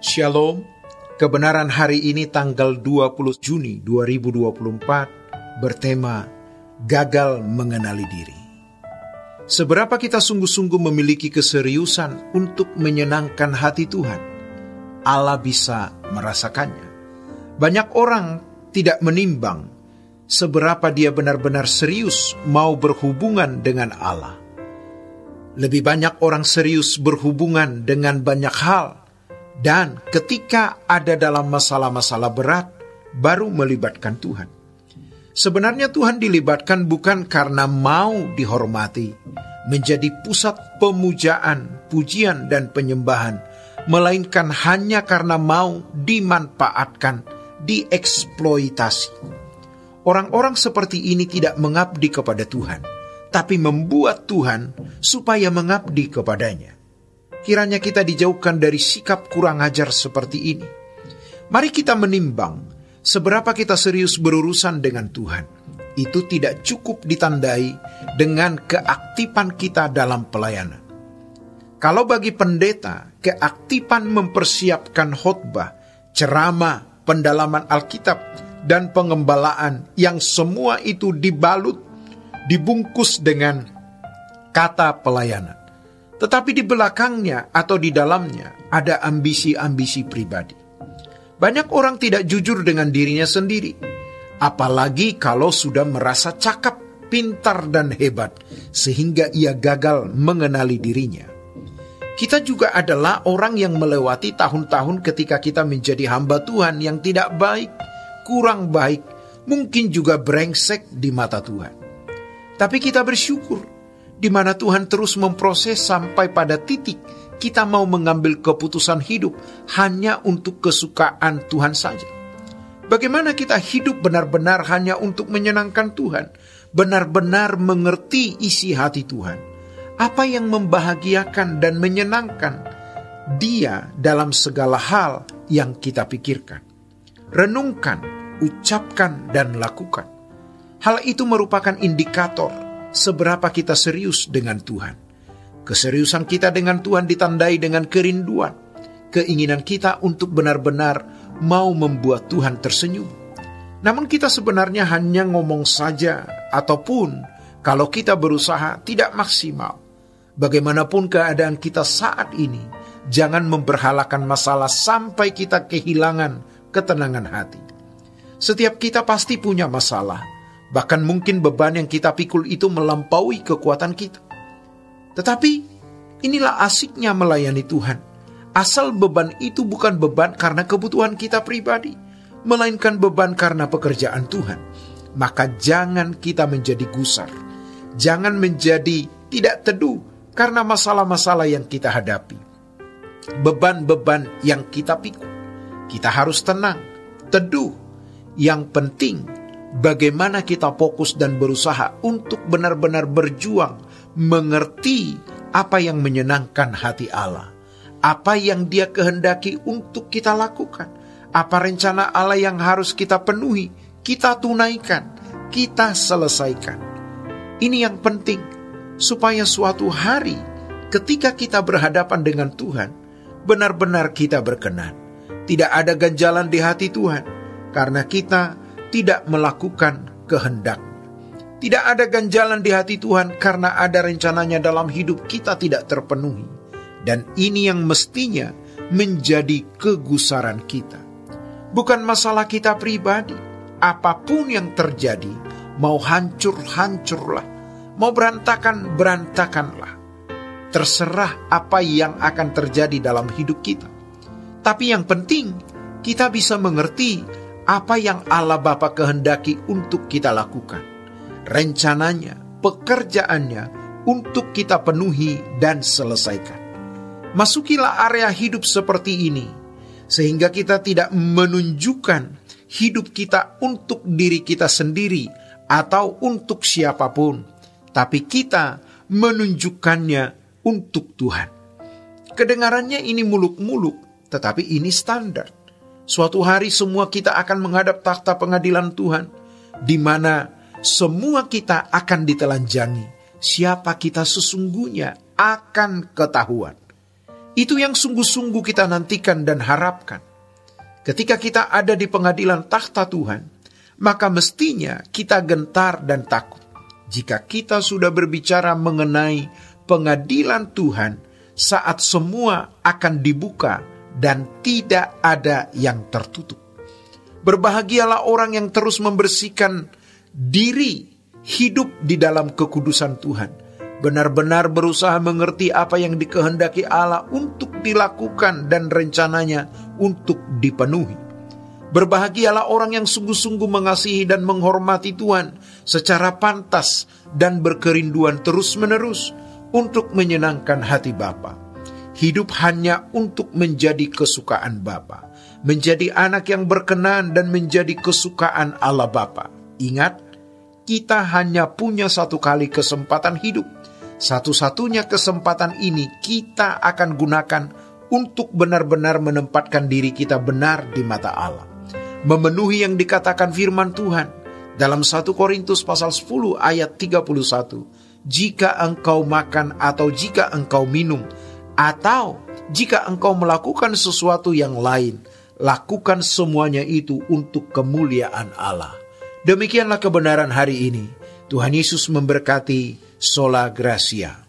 Shalom, kebenaran hari ini tanggal 20 Juni 2024 bertema Gagal Mengenali Diri. Seberapa kita sungguh-sungguh memiliki keseriusan untuk menyenangkan hati Tuhan, Allah bisa merasakannya. Banyak orang tidak menimbang seberapa dia benar-benar serius mau berhubungan dengan Allah. Lebih banyak orang serius berhubungan dengan banyak hal, dan ketika ada dalam masalah-masalah berat, baru melibatkan Tuhan. Sebenarnya Tuhan dilibatkan bukan karena mau dihormati, menjadi pusat pemujaan, pujian, dan penyembahan, melainkan hanya karena mau dimanfaatkan, dieksploitasi. Orang-orang seperti ini tidak mengabdi kepada Tuhan, tapi membuat Tuhan supaya mengabdi kepadanya. Kiranya kita dijauhkan dari sikap kurang ajar seperti ini. Mari kita menimbang seberapa kita serius berurusan dengan Tuhan. Itu tidak cukup ditandai dengan keaktifan kita dalam pelayanan. Kalau bagi pendeta, keaktifan mempersiapkan khotbah, ceramah, pendalaman Alkitab, dan pengembalaan yang semua itu dibungkus dengan kata pelayanan. Tetapi di belakangnya atau di dalamnya ada ambisi-ambisi pribadi. Banyak orang tidak jujur dengan dirinya sendiri. Apalagi kalau sudah merasa cakap, pintar, dan hebat, sehingga ia gagal mengenali dirinya. Kita juga adalah orang yang melewati tahun-tahun ketika kita menjadi hamba Tuhan yang tidak baik, kurang baik, mungkin juga brengsek di mata Tuhan. Tapi kita bersyukur di mana Tuhan terus memproses sampai pada titik kita mau mengambil keputusan hidup hanya untuk kesukaan Tuhan saja. Bagaimana kita hidup benar-benar hanya untuk menyenangkan Tuhan, benar-benar mengerti isi hati Tuhan, apa yang membahagiakan dan menyenangkan Dia dalam segala hal yang kita pikirkan, renungkan, ucapkan, dan lakukan. Hal itu merupakan indikator seberapa kita serius dengan Tuhan. Keseriusan kita dengan Tuhan ditandai dengan kerinduan, keinginan kita untuk benar-benar mau membuat Tuhan tersenyum. Namun kita sebenarnya hanya ngomong saja, ataupun kalau kita berusaha tidak maksimal. Bagaimanapun keadaan kita saat ini, jangan memberhalakan masalah sampai kita kehilangan ketenangan hati. Setiap kita pasti punya masalah. Bahkan mungkin beban yang kita pikul itu melampaui kekuatan kita. Tetapi inilah asiknya melayani Tuhan. Asal beban itu bukan beban karena kebutuhan kita pribadi, melainkan beban karena pekerjaan Tuhan. Maka jangan kita menjadi gusar. Jangan menjadi tidak teduh karena masalah-masalah yang kita hadapi. Beban-beban yang kita pikul. Kita harus tenang, teduh. Yang penting, bagaimana kita fokus dan berusaha untuk benar-benar berjuang, mengerti apa yang menyenangkan hati Allah, apa yang Dia kehendaki untuk kita lakukan, apa rencana Allah yang harus kita penuhi, kita tunaikan, kita selesaikan. Ini yang penting, supaya suatu hari ketika kita berhadapan dengan Tuhan, benar-benar kita berkenan. Tidak ada ganjalan di hati Tuhan, karena kita tidak melakukan kehendak. Tidak ada ganjalan di hati Tuhan karena ada rencananya dalam hidup kita tidak terpenuhi. Dan ini yang mestinya menjadi kegusaran kita. Bukan masalah kita pribadi. Apapun yang terjadi, mau hancur-hancurlah, mau berantakan-berantakanlah. Terserah apa yang akan terjadi dalam hidup kita. Tapi yang penting, kita bisa mengerti apa yang Allah Bapa kehendaki untuk kita lakukan. Rencananya, pekerjaannya untuk kita penuhi dan selesaikan. Masukilah area hidup seperti ini, sehingga kita tidak menunjukkan hidup kita untuk diri kita sendiri atau untuk siapapun, tapi kita menunjukkannya untuk Tuhan. Kedengarannya ini muluk-muluk, tetapi ini standar. Suatu hari semua kita akan menghadap takhta pengadilan Tuhan, di mana semua kita akan ditelanjangi. Siapa kita sesungguhnya akan ketahuan. Itu yang sungguh-sungguh kita nantikan dan harapkan. Ketika kita ada di pengadilan takhta Tuhan, maka mestinya kita gentar dan takut. Jika kita sudah berbicara mengenai pengadilan Tuhan saat semua akan dibuka dan tidak ada yang tertutup. Berbahagialah orang yang terus membersihkan diri hidup di dalam kekudusan Tuhan. Benar-benar berusaha mengerti apa yang dikehendaki Allah untuk dilakukan dan rencananya untuk dipenuhi. Berbahagialah orang yang sungguh-sungguh mengasihi dan menghormati Tuhan secara pantas dan berkerinduan terus-menerus untuk menyenangkan hati Bapa. Hidup hanya untuk menjadi kesukaan Bapa, menjadi anak yang berkenan dan menjadi kesukaan Allah Bapa. Ingat, kita hanya punya satu kali kesempatan hidup. Satu-satunya kesempatan ini kita akan gunakan untuk benar-benar menempatkan diri kita benar di mata Allah. Memenuhi yang dikatakan firman Tuhan dalam 1 Korintus pasal 10 ayat 31. Jika engkau makan atau jika engkau minum, atau jika engkau melakukan sesuatu yang lain, lakukan semuanya itu untuk kemuliaan Allah. Demikianlah kebenaran hari ini. Tuhan Yesus memberkati. Sola Gracia.